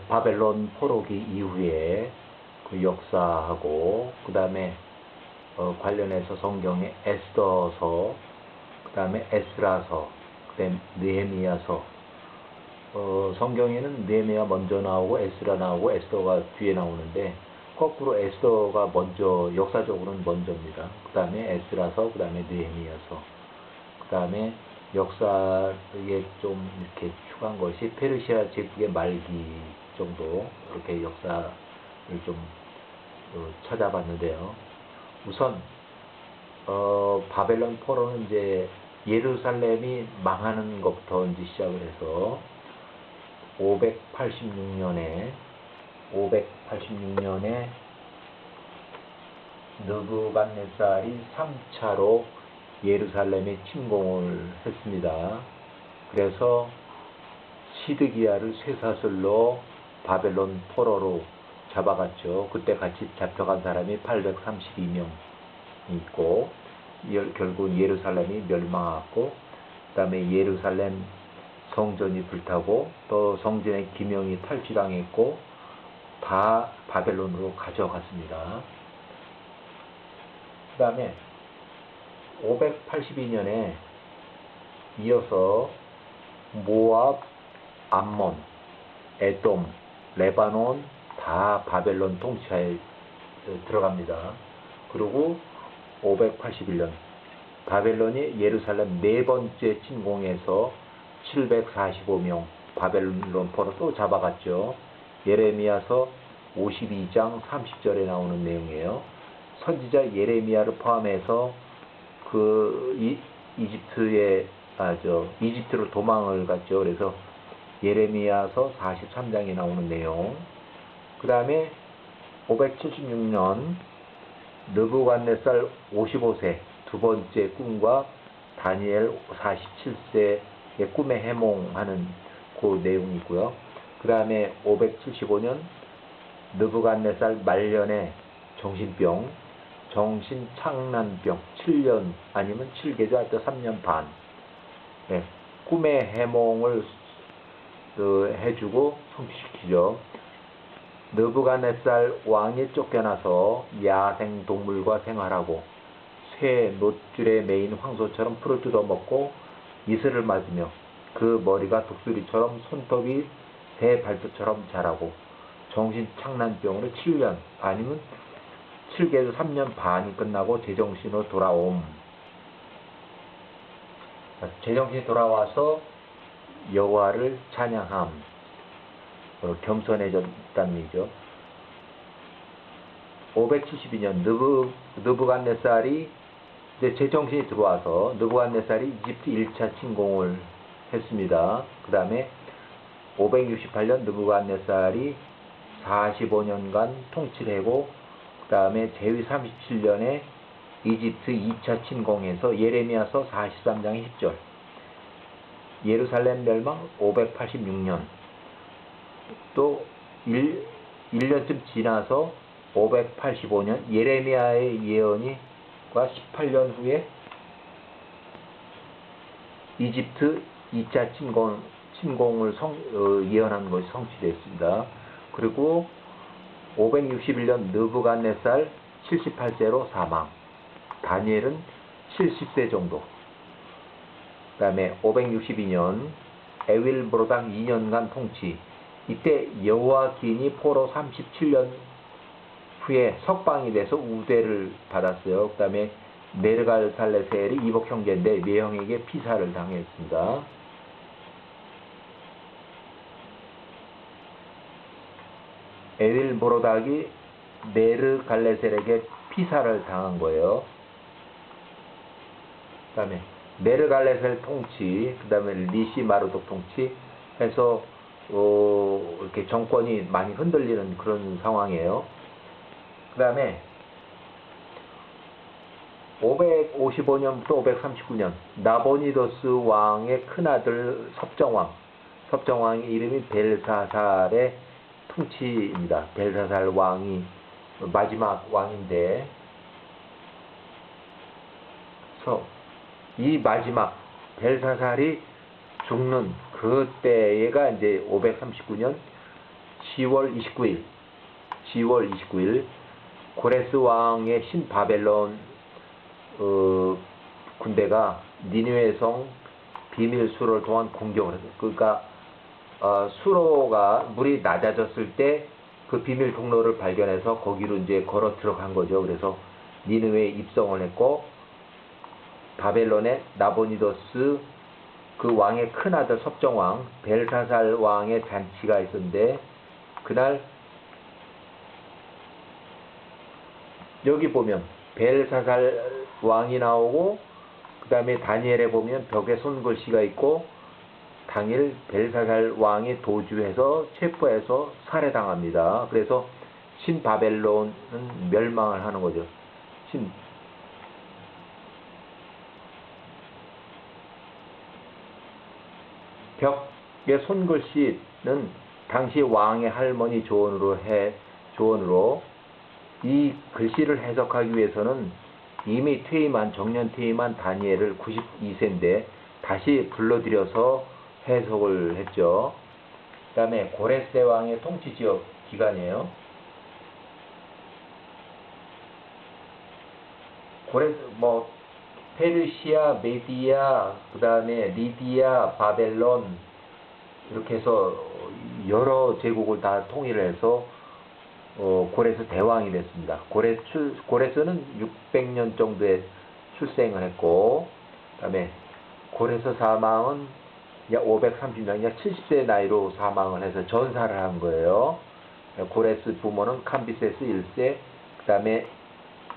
바벨론 포로기 이후에 그 역사하고, 그 다음에 관련해서 성경의 에스더서, 그 다음에 에스라서, 그 다음에 느헤미야서. 성경에는 느헤미야 먼저 나오고 에스라 나오고 에스더가 뒤에 나오는데, 거꾸로 에스더가 먼저, 역사적으로는 먼저입니다. 그 다음에 에스라서, 그 다음에 느헤미야서, 그 다음에 역사에 좀 이렇게 추가한 것이 페르시아 제국의 말기 정도, 이렇게 역사를 좀 찾아봤는데요. 우선 바벨론 포로는 이제 예루살렘이 망하는 것부터 이제 시작을 해서 586년에 느부갓네살이 3차로 예루살렘에 침공을 했습니다. 그래서 시드기야를 쇠사슬로 바벨론 포로로 잡아갔죠. 그때 같이 잡혀간 사람이 832명 있고, 결국 예루살렘이 멸망하고, 그 다음에 예루살렘 성전이 불타고, 또 성전의 기명이 탈취당했고, 다 바벨론으로 가져갔습니다. 그 다음에 582년에 이어서 모압, 암몬, 에돔, 레바논 다 바벨론 통치하에 들어갑니다. 그리고 581년 바벨론이 예루살렘 네 번째 침공에서 745명 바벨론 포로 또 잡아갔죠. 예레미야서 52장 30절에 나오는 내용이에요. 선지자 예레미야를 포함해서 이집트로 도망을 갔죠. 그래서 예레미야서 43장에 나오는 내용. 그 다음에 576년 느부갓네살 55세 두 번째 꿈과 다니엘 47세의 꿈에 해몽하는 그 내용이 있고요. 그 다음에 575년 느부갓네살 말년에 정신병, 정신착란병 7년 아니면 7개조 할 때 3년 반, 네, 꿈의 해몽을 해주고 성취시키죠. 느부갓네살 왕이 쫓겨나서 야생 동물과 생활하고 쇠 노줄에 매인 황소처럼 풀을 뜯어먹고 이슬을 맞으며 그 머리가 독수리처럼 손톱이 새 발톱처럼 자라고 정신착란병으로 7년 아니면 7개월 3년 반이 끝나고 제정신으로 돌아옴. 제정신이 돌아와서 여호와를 찬양함. 겸손해졌다는 얘기죠. 572년 느부갓네살이 이제 제정신이 들어와서 느부갓네살이 이집트 1차 침공을 했습니다. 그 다음에 568년 느부갓네살이 45년간 통치를 하고, 그 다음에 제위 37년에 이집트 2차 침공에서 예레미야서 43장 10절, 예루살렘 멸망 586년, 또 1년쯤 지나서 585년 예레미야의 예언과 18년 후에 이집트 2차 침공을 예언한 것이 성취됐습니다. 그리고 561년 느부갓네살 78세로 사망, 다니엘은 70세 정도. 그 다음에 562년 에윌브로당 2년간 통치. 이때 여호와긴이 포로 37년 후에 석방이 돼서 우대를 받았어요. 그 다음에 네르갈살레셀이 이복 형제인데 매형에게 피살을 당했습니다. 에윌브로닥이 네르갈레셀에게 피살을 당한 거예요. 그 다음에 네르갈레셀 통치, 그 다음에 리시 마르독 통치 해서 이렇게 정권이 많이 흔들리는 그런 상황이에요. 그 다음에 555년부터 539년 나보니도스 왕의 큰아들 섭정왕의 이름이 벨사살의 통치입니다. 벨사살 왕이 마지막 왕인데, 그래서 이 마지막 벨사살이 죽는 그때가 이제 539년 10월 29일 고레스 왕의 신바벨론 군대가 니느웨 성 비밀 수로를 통한 공격을 했어요. 그러니까 수로가 물이 낮아졌을 때 그 비밀 통로를 발견해서 거기로 이제 걸어 들어간 거죠. 그래서 니느웨에 입성을 했고, 바벨론의 나보니더스 그 왕의 큰아들 섭정왕 벨사살 왕의 잔치가 있었는데, 그날 여기 보면 벨사살 왕이 나오고, 그 다음에 다니엘에 보면 벽에 손글씨가 있고, 당일 벨사살 왕이 도주해서 체포해서 살해당합니다. 그래서 신바벨론은 멸망을 하는 거죠. 벽의 손글씨는 당시 왕의 할머니 조언으로 이 글씨를 해석하기 위해서는 이미 정년 퇴임한 다니엘을 92세인데 다시 불러들여서 해석을 했죠. 그 다음에 고레스 왕의 통치 지역 기간이에요. 페르시아, 메디아, 그 다음에 리디아, 바벨론, 이렇게 해서 여러 제국을 다 통일을 해서 고레스 대왕이 됐습니다. 고레스는 600년 정도에 출생을 했고, 그 다음에 고레스 사망은 약 530년, 약 70세 나이로 사망을 해서 전사를 한 거예요. 고레스 부모는 캄비세스 1세, 그 다음에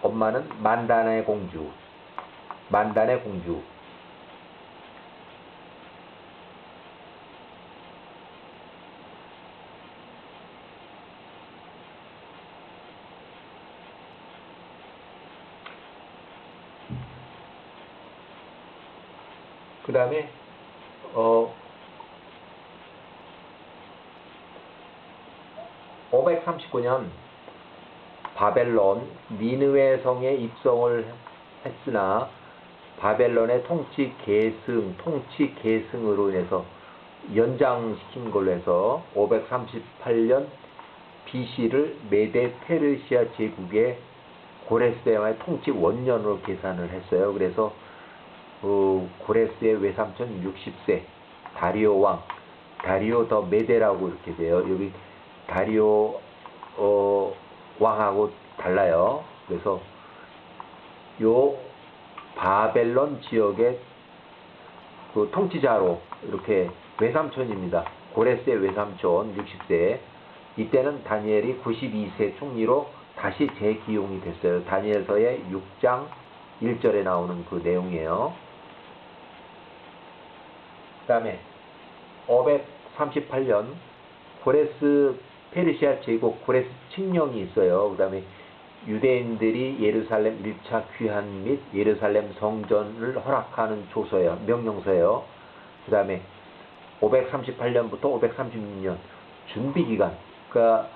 엄마는 만단의 공주. 그 다음에 539년 바벨론 니느웨 성에 입성을 했으나 바벨론의 통치 계승으로 인해서 연장시킨 걸로 해서 538년 BC를 메데 페르시아 제국의 고레스 대왕의 통치 원년으로 계산을 했어요. 그래서 고레스의 외삼촌 60세 다리오 왕, 다리오 더 메데라고 이렇게 돼요. 여기 다리오 왕하고 달라요. 그래서 요 바벨론 지역의 그 통치자로 이렇게 외삼촌입니다. 고레스의 외삼촌 60세. 이때는 다니엘이 92세 총리로 다시 재기용이 됐어요. 다니엘서의 6장 1절에 나오는 그 내용이에요. 그 다음에 538년 고레스 페르시아 제국 고레스 칙령이 있어요. 그 다음에 유대인들이 예루살렘 1차 귀환 및 예루살렘 성전을 허락하는 명령서예요. 그 다음에 538년부터 536년 준비기간, 그러니까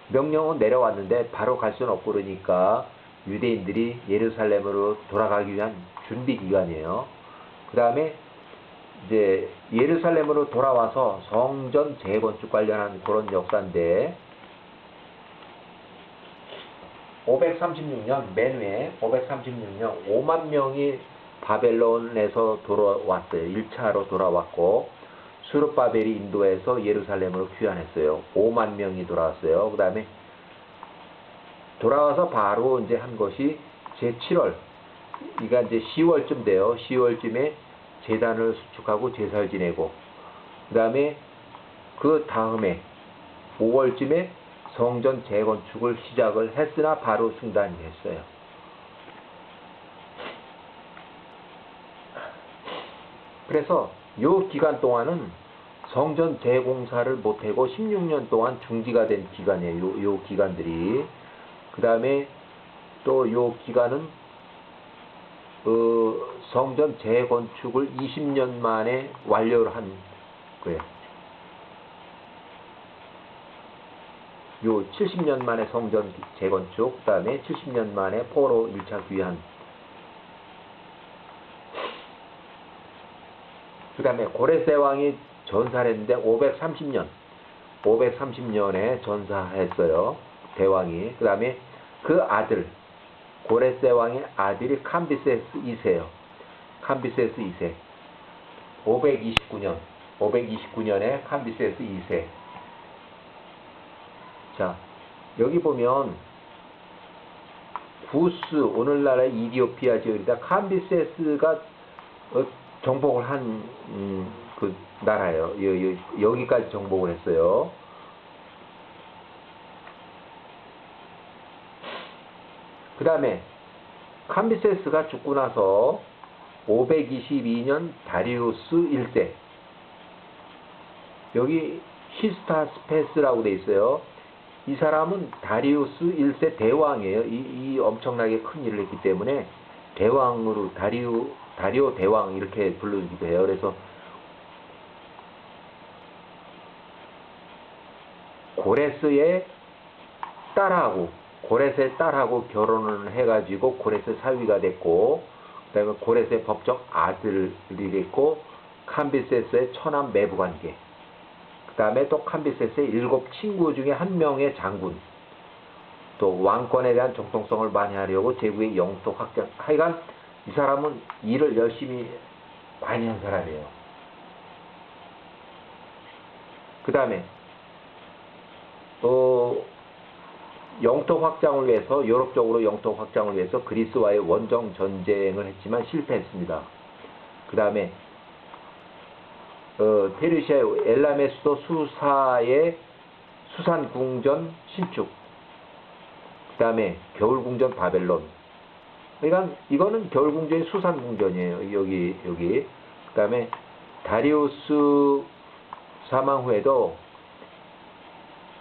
명령은 내려왔는데 바로 갈 수는 없고 그러니까 유대인들이 예루살렘으로 돌아가기 위한 준비기간이에요. 그 다음에 이제 예루살렘으로 돌아와서 성전 재건축 관련한 그런 역사인데, 536년 맨 후에 536년 5만 명이 바벨론에서 돌아왔어요. 1차로 돌아왔고, 수르바벨이 인도에서 예루살렘으로 귀환했어요. 5만 명이 돌아왔어요. 그 다음에 돌아와서 바로 이제 한 것이 제7월, 이가 이제 10월쯤 돼요. 10월쯤에 제단을 수축하고 제사를 지내고, 그 다음에 그 다음에 5월쯤에 성전 재건축을 시작을 했으나 바로 중단이 됐어요. 그래서 이 기간 동안은 성전 재공사를 못하고 16년 동안 중지가 된 기간이에요. 요 기간들이. 그 다음에 또 요 기간은 성전 재건축을 20년 만에 완료를 한 거예요. 요 70년 만에 성전 재건축, 그 다음에 70년 만에 포로 1차 귀환, 그 다음에 고레스 왕이 전사를 했는데 530년 530년에 전사했어요. 대왕이. 그 다음에 그 아들, 고레스 대왕의 아들이 캄비세스 2세예요. 캄비세스 2세. 529년에 캄비세스 2세. 자, 여기 보면 구스, 오늘날의 이디오피아 지역이다. 캄비세스가 정복을 한 그 나라예요. 여기까지 정복을 했어요. 그 다음에 캄비세스가 죽고 나서 522년 다리우스 1세, 여기 히스타스페스라고 돼 있어요. 이 사람은 다리우스 1세 대왕이에요. 이 엄청나게 큰 일을 했기 때문에 대왕으로 다리오 대왕 이렇게 부르기도 해요. 그래서 고레스의 딸하고 결혼을 해가지고 고레스 사위가 됐고, 그 다음에 고레스의 법적 아들이 됐고, 캄비세스의 처남 매부관계, 그 다음에 또 캄비세스의 7 친구 중에 한 명의 장군, 또 왕권에 대한 정통성을 많이 하려고 제국의 영토 확장, 하여간 이 사람은 일을 열심히 많이 한 사람이에요. 그 다음에 영토 확장을 위해서, 유럽 쪽으로 영토 확장을 위해서 그리스와의 원정 전쟁을 했지만 실패했습니다. 그 다음에 페르시아의 엘람의 수도 수사의 수산궁전 신축, 그 다음에 겨울궁전 바벨론. 그러니까 이거는 겨울궁전이 수산궁전이에요. 여기. 그 다음에 다리우스 사망 후에도,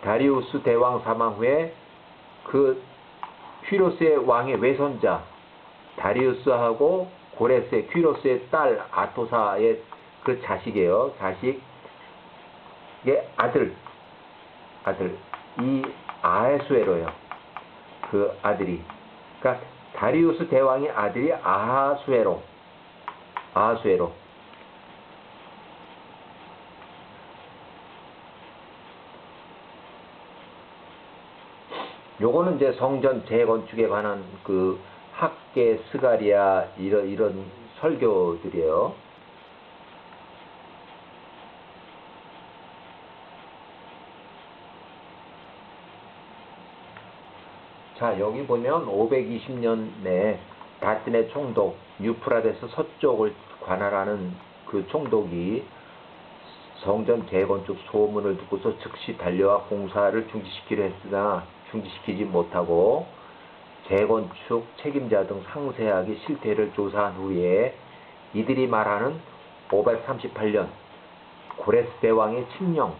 다리우스 대왕 사망 후에 그 퀴로스의 왕의 외손자 다리우스하고 고레스의 퀴로스의 딸 아토사의 그 자식이에요. 자식의 아들 이 아하수에로예요. 그 아들이, 그러니까 다리우스 대왕의 아들이 아하수에로. 요거는 이제 성전 재건축에 관한 그 학계 스가리아 이런 설교들이에요. 자, 여기 보면 520년에 다튼의 총독, 유프라데스 서쪽을 관할하는 그 총독이 성전 재건축 소문을 듣고서 즉시 달려와 공사를 중지시키려 했으나 중지시키지 못하고 재건축 책임자 등 상세하게 실태를 조사한 후에 이들이 말하는 538년 고레스 대왕의 칙령,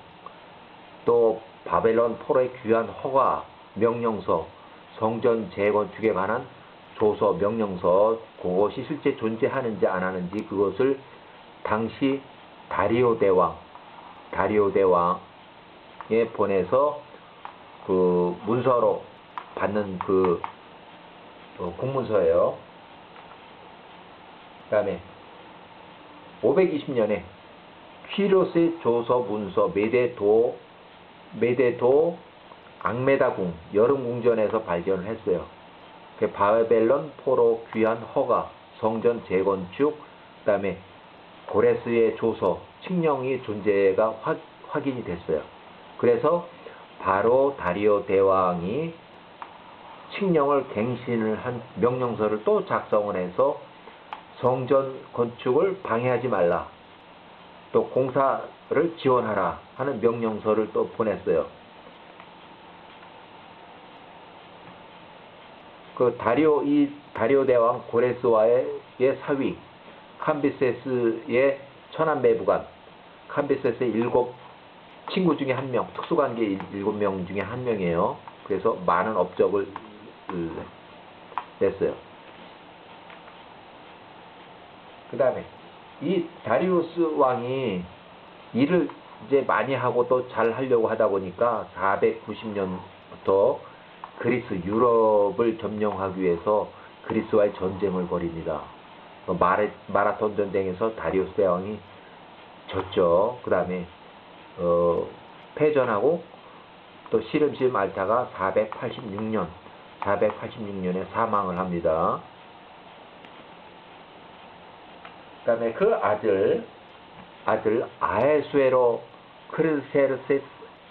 또 바벨론 포로의 귀환 허가 명령서, 성전 재건축에 관한 조서 명령서, 그것이 실제 존재하는지 안 하는지 그것을 당시 다리오 대왕에 보내서 그 문서로 받는 그 공문서예요. 그 다음에 520년에 퀴로스의 조서 문서 메데도 앙메다궁 여름궁전에서 발견을 했어요. 그 바벨론 포로 귀환 허가, 성전 재건축, 그 다음에 고레스의 조서, 칙령이 존재가 확인이 됐어요. 그래서 바로 다리오 대왕이 칙령을 갱신을 한 명령서를 또 작성을 해서 성전 건축을 방해하지 말라, 또 공사를 지원하라 하는 명령서를 또 보냈어요. 그 다리오 대왕 고레스와의 사위 캄비세스의 천한 매부관, 캄비세스의 7 친구 중에 한 명, 특수관계 7명 중에 한 명이에요. 그래서 많은 업적을 냈어요. 그 다음에 이 다리우스 왕이 일을 이제 많이 하고 또 잘 하려고 하다 보니까 490년부터 그리스, 유럽을 점령하기 위해서 그리스와의 전쟁을 벌입니다. 마라톤 전쟁에서 다리우스 대왕이 졌죠. 그 다음에 패전하고 또 시름시름 앓다가 486년에 사망을 합니다. 그 다음에 그 아들 아에수에로 크르세르세스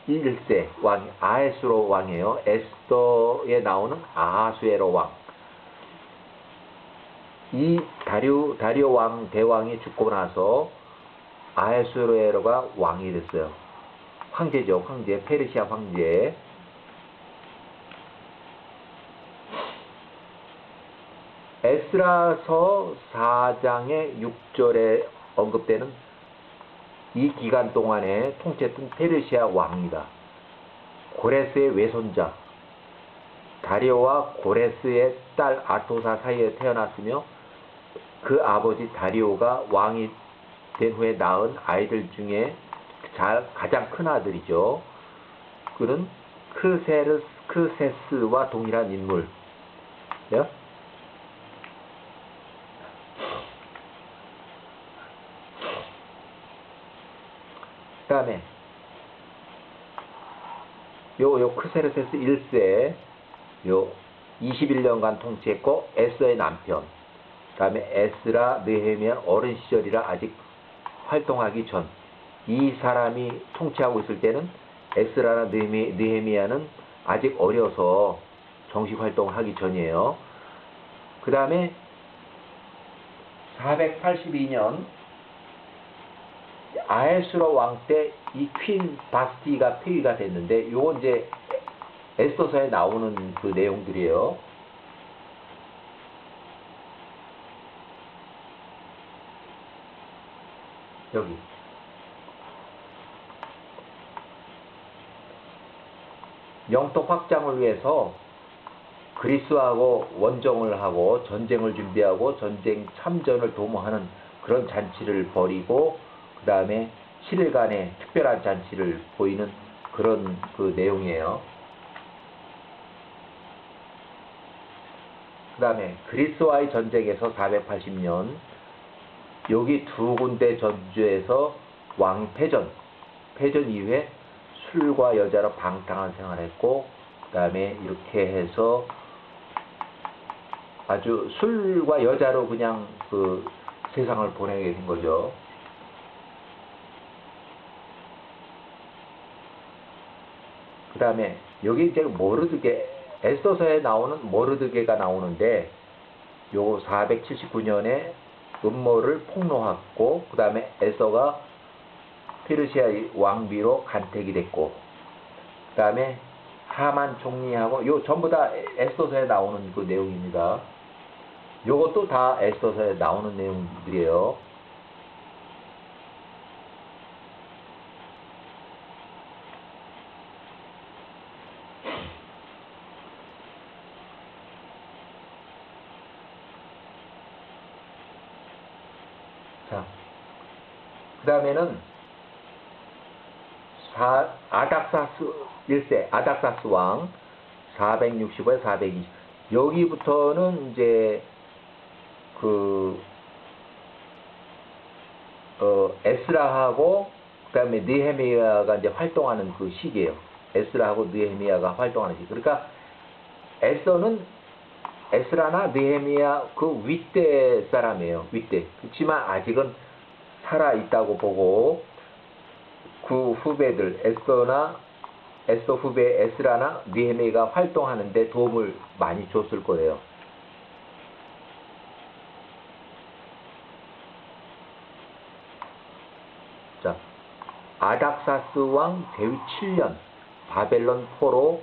1세 왕, 아에수로 왕이에요. 에스더에 나오는 아하수에로 왕. 이 다리오 왕 대왕이 죽고 나서 아에수에로가 왕이 됐어요. 황제죠, 황제, 페르시아 황제. 에스라서 4장의 6절에 언급되는 이 기간 동안에 통치했던 페르시아 왕입니다. 고레스의 외손자, 다리오와 고레스의 딸 아토사 사이에 태어났으며 그 아버지 다리오가 왕이 된 후에 낳은 아이들 중에 가장 큰 아들이죠. 그는 크세스와 동일한 인물. 네? 그 다음에 요 크세르세스 1세 요 21년간 통치했고 에스더의 남편, 그 다음에 에스라 느헤미야 어린 시절이라 아직 활동하기 전, 이 사람이 통치하고 있을 때는 에스라나 느헤미야는 아직 어려서 정식 활동을 하기 전이에요. 그 다음에 482년 아에수로 왕 때 이 퀸 바스티가 폐위가 됐는데, 요거 이제 에스더서에 나오는 그 내용들이에요. 여기 영토 확장을 위해서 그리스하고 원정을 하고 전쟁을 준비하고 전쟁 참전을 도모하는 그런 잔치를 벌이고, 그 다음에 7일간의 특별한 잔치를 보이는 그런 그 내용이에요. 그 다음에 그리스와의 전쟁에서 480년 여기 두 군데 전주에서 왕이 패전 이후에 술과 여자로 방탕한 생활을 했고, 그 다음에 이렇게 해서 아주 술과 여자로 그냥 그 세상을 보내게 된 거죠. 그 다음에 여기 이제 모르드게, 에스더서에 나오는 모르드게가 나오는데, 요 479년에 음모를 폭로했고, 그 다음에 에스더가 페르시아의 왕비로 간택이 됐고, 그 다음에 하만 총리하고, 요 전부 다 에스더서에 나오는 그 내용입니다. 요것도 다 에스더서에 나오는 내용들이에요. 자, 그 다음에는 아닥사스 1세, 아닥사스 왕 465에 420. 여기부터는 이제 에스라하고 그 다음에 느헤미야가 이제 활동하는 그 시기예요. 에스라하고 느헤미야가 활동하는 시기. 그러니까 에스더는 에스라나 느헤미야 그 윗대 사람이에요. 윗대. 그렇지만 아직은 살아 있다고 보고, 그 후배들 에스더 후배 에스라나 느헤미야가 활동하는데 도움을 많이 줬을 거예요. 자, 아닥사스 왕 대위 7년 바벨론 포로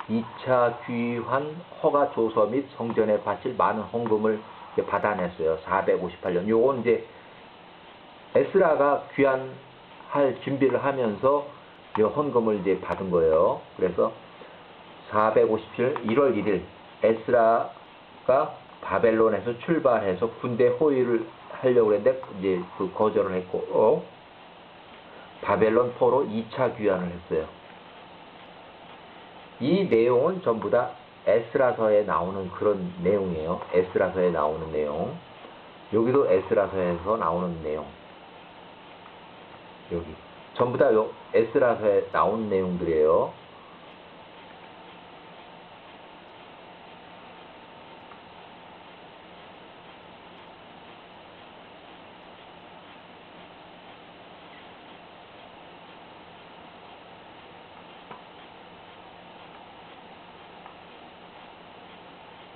2차 귀환 허가 조서 및 성전에 바칠 많은 헌금을 받아냈어요. 458년. 요건 이제 에스라가 귀환할 준비를 하면서 이 헌금을 이제 받은 거예요. 그래서 457년 1월 1일 에스라가 바벨론에서 출발해서 군대 호위를 하려고 했는데 이제 그 거절을 했고, 바벨론 포로 2차 귀환을 했어요. 이 내용은 전부 다 에스라서에 나오는 그런 내용이에요. 에스라서에 나오는 내용. 여기도 에스라서에서 나오는 내용. 여기 전부 다 에스라서에 나온 내용들이에요.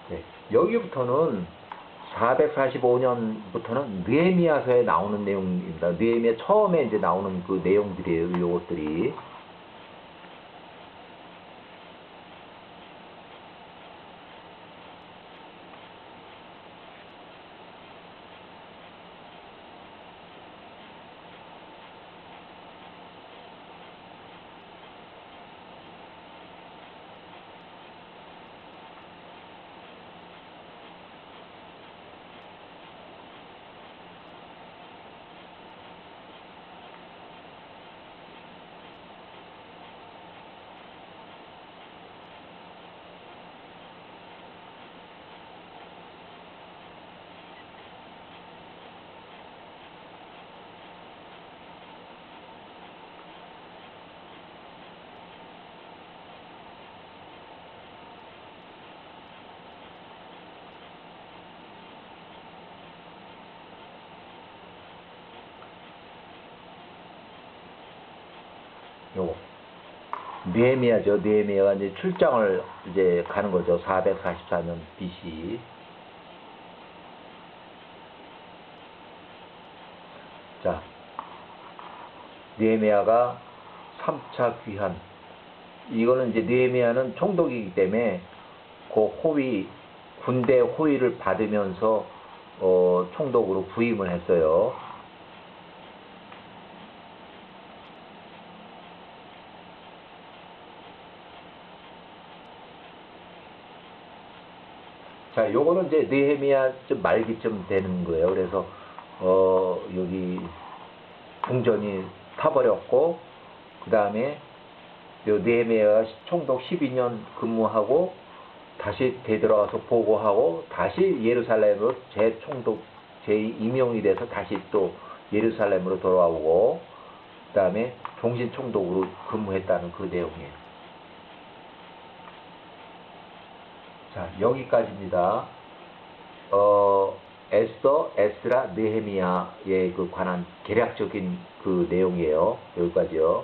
네, 여기부터는 445년부터는 느헤미야서에 나오는 내용입니다. 느헤미야 처음에 이제 나오는 그 내용들이에요. 요것들이. 요거 느헤미야죠. 느헤미야가 이제 출장을 이제 가는 거죠. 444년 BC. 자, 느헤미야가 3차 귀환. 이거는 이제 느헤미야는 총독이기 때문에 그 호위, 군대 호위를 받으면서 총독으로 부임을 했어요. 자, 요거는 이제 느헤미야 좀 말기쯤 되는 거예요. 그래서 여기 궁전이 타버렸고, 그 다음에 요 느헤미야가 총독 12년 근무하고 다시 되돌아와서 보고하고 다시 예루살렘으로 재총독 재임용이 돼서 다시 또 예루살렘으로 돌아오고, 그 다음에 종신총독으로 근무했다는 그 내용이에요. 자, 여기까지입니다. 에스더, 에스라, 느헤미야에 그 관한 개략적인 그 내용이에요. 여기까지요.